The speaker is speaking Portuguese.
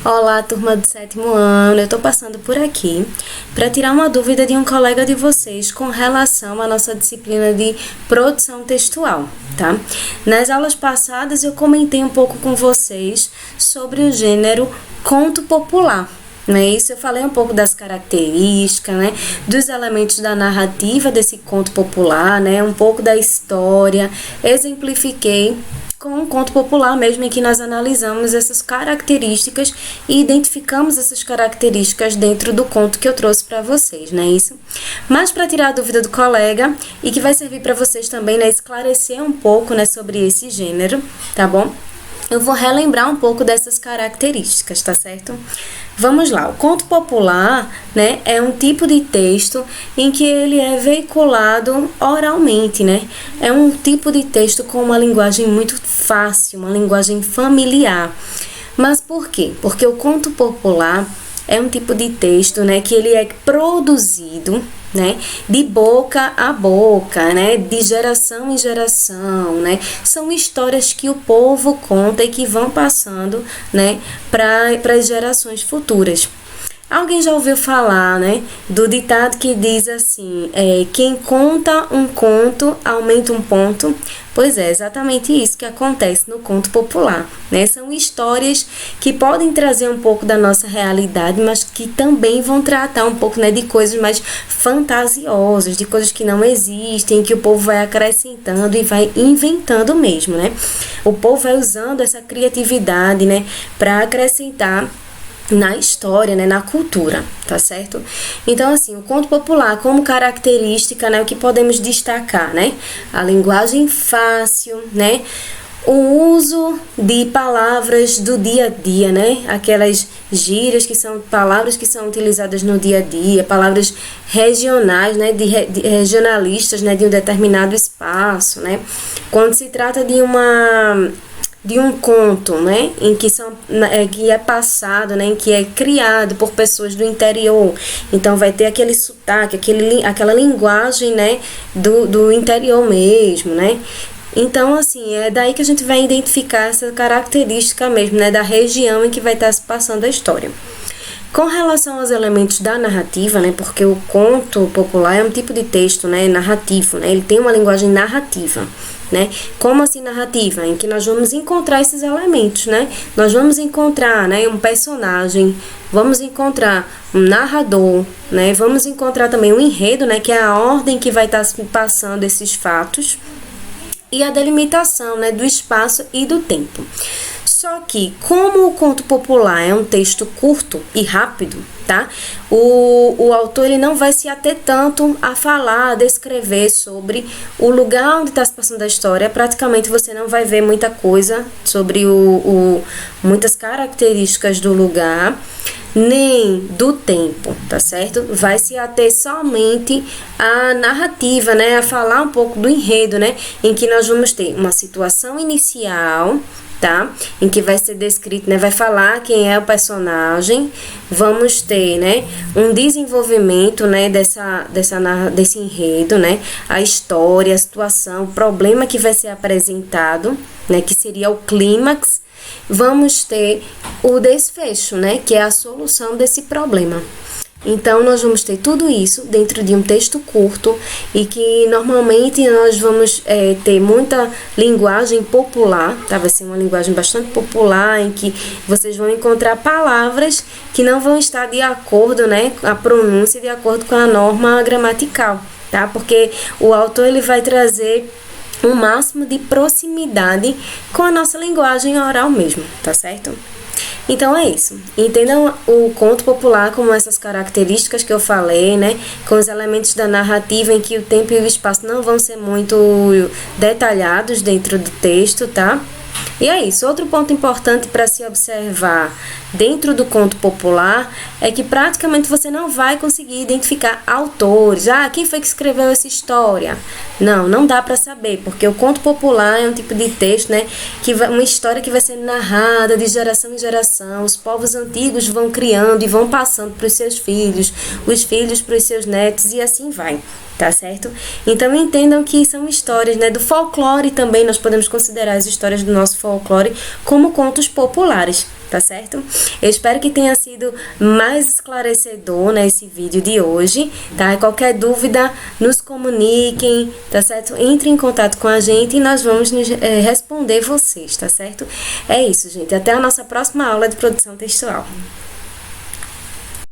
Olá, turma do 7º ano, eu tô passando por aqui para tirar uma dúvida de um colega de vocês com relação à nossa disciplina de produção textual, tá? Nas aulas passadas eu comentei um pouco com vocês sobre o gênero conto popular. Isso eu falei um pouco das características, dos elementos da narrativa desse conto popular, um pouco da história, exemplifiquei com um conto popular mesmo, em que nós analisamos essas características e identificamos essas características dentro do conto que eu trouxe para vocês, não é isso? Mas para tirar a dúvida do colega e que vai servir para vocês também, esclarecer um pouco, sobre esse gênero, tá bom? Eu vou relembrar um pouco dessas características, tá certo? Vamos lá, o conto popular, é um tipo de texto em que ele é veiculado oralmente, É um tipo de texto com uma linguagem muito fácil, uma linguagem familiar. Mas por quê? Porque o conto popular é um tipo de texto, que ele é produzido, de boca a boca, de geração em geração, São histórias que o povo conta e que vão passando, para as gerações futuras. Alguém já ouviu falar, do ditado que diz assim, quem conta um conto aumenta um ponto? Pois é, exatamente isso que acontece no conto popular, São histórias que podem trazer um pouco da nossa realidade, mas que também vão tratar um pouco, de coisas mais fantasiosas, de coisas que não existem, que o povo vai acrescentando e vai inventando mesmo, O povo vai usando essa criatividade, para acrescentar na história, na cultura, tá certo? Então, assim, o conto popular como característica, o que podemos destacar, A linguagem fácil, o uso de palavras do dia a dia, Aquelas gírias que são palavras que são utilizadas no dia a dia, palavras regionais, de regionalistas, de um determinado espaço, Quando se trata de um conto, em que que é passado, em que é criado por pessoas do interior, então vai ter aquele sotaque, aquela linguagem, do interior mesmo, Então, assim, é daí que a gente vai identificar essa característica mesmo, da região em que vai estar se passando a história. Com relação aos elementos da narrativa, porque o conto popular é um tipo de texto, narrativo, ele tem uma linguagem narrativa, Como assim narrativa? Em que nós vamos encontrar esses elementos, Nós vamos encontrar, um personagem, vamos encontrar um narrador, Vamos encontrar também um enredo, que é a ordem que vai estar passando esses fatos e a delimitação, do espaço e do tempo. Só que, como o conto popular é um texto curto e rápido, tá? O autor ele não vai se ater tanto a falar, a descrever sobre o lugar onde está se passando a história. Praticamente você não vai ver muita coisa sobre muitas características do lugar, nem do tempo, tá certo? Vai se ater somente à narrativa, a falar um pouco do enredo, em que nós vamos ter uma situação inicial, tá? Em que vai ser descrito, vai falar quem é o personagem, vamos ter, um desenvolvimento, desse enredo, a história, a situação, o problema que vai ser apresentado, que seria o clímax, vamos ter o desfecho, que é a solução desse problema. Então, nós vamos ter tudo isso dentro de um texto curto e que normalmente nós vamos ter muita linguagem popular, tá? Vai ser uma linguagem bastante popular em que vocês vão encontrar palavras que não vão estar de acordo, a pronúncia de acordo com a norma gramatical, tá? Porque o autor ele vai trazer um máximo de proximidade com a nossa linguagem oral mesmo, tá certo? Então é isso, entendam o conto popular como essas características que eu falei, com os elementos da narrativa em que o tempo e o espaço não vão ser muito detalhados dentro do texto, tá? E é isso, outro ponto importante para se observar dentro do conto popular é que praticamente você não vai conseguir identificar autores. Quem foi que escreveu essa história? Não dá para saber, porque o conto popular é um tipo de texto, uma história que vai ser narrada de geração em geração. Os povos antigos vão criando e vão passando para os seus filhos, os filhos para os seus netos e assim vai. tá certo? Então entendam que são histórias, né, do folclore também, nós podemos considerar as histórias do nosso folclore como contos populares, tá certo? Eu espero que tenha sido mais esclarecedor, né, esse vídeo de hoje, tá? E qualquer dúvida, nos comuniquem, tá certo? Entre em contato com a gente e nós vamos responder vocês, tá certo? É isso, gente. Até a nossa próxima aula de produção textual.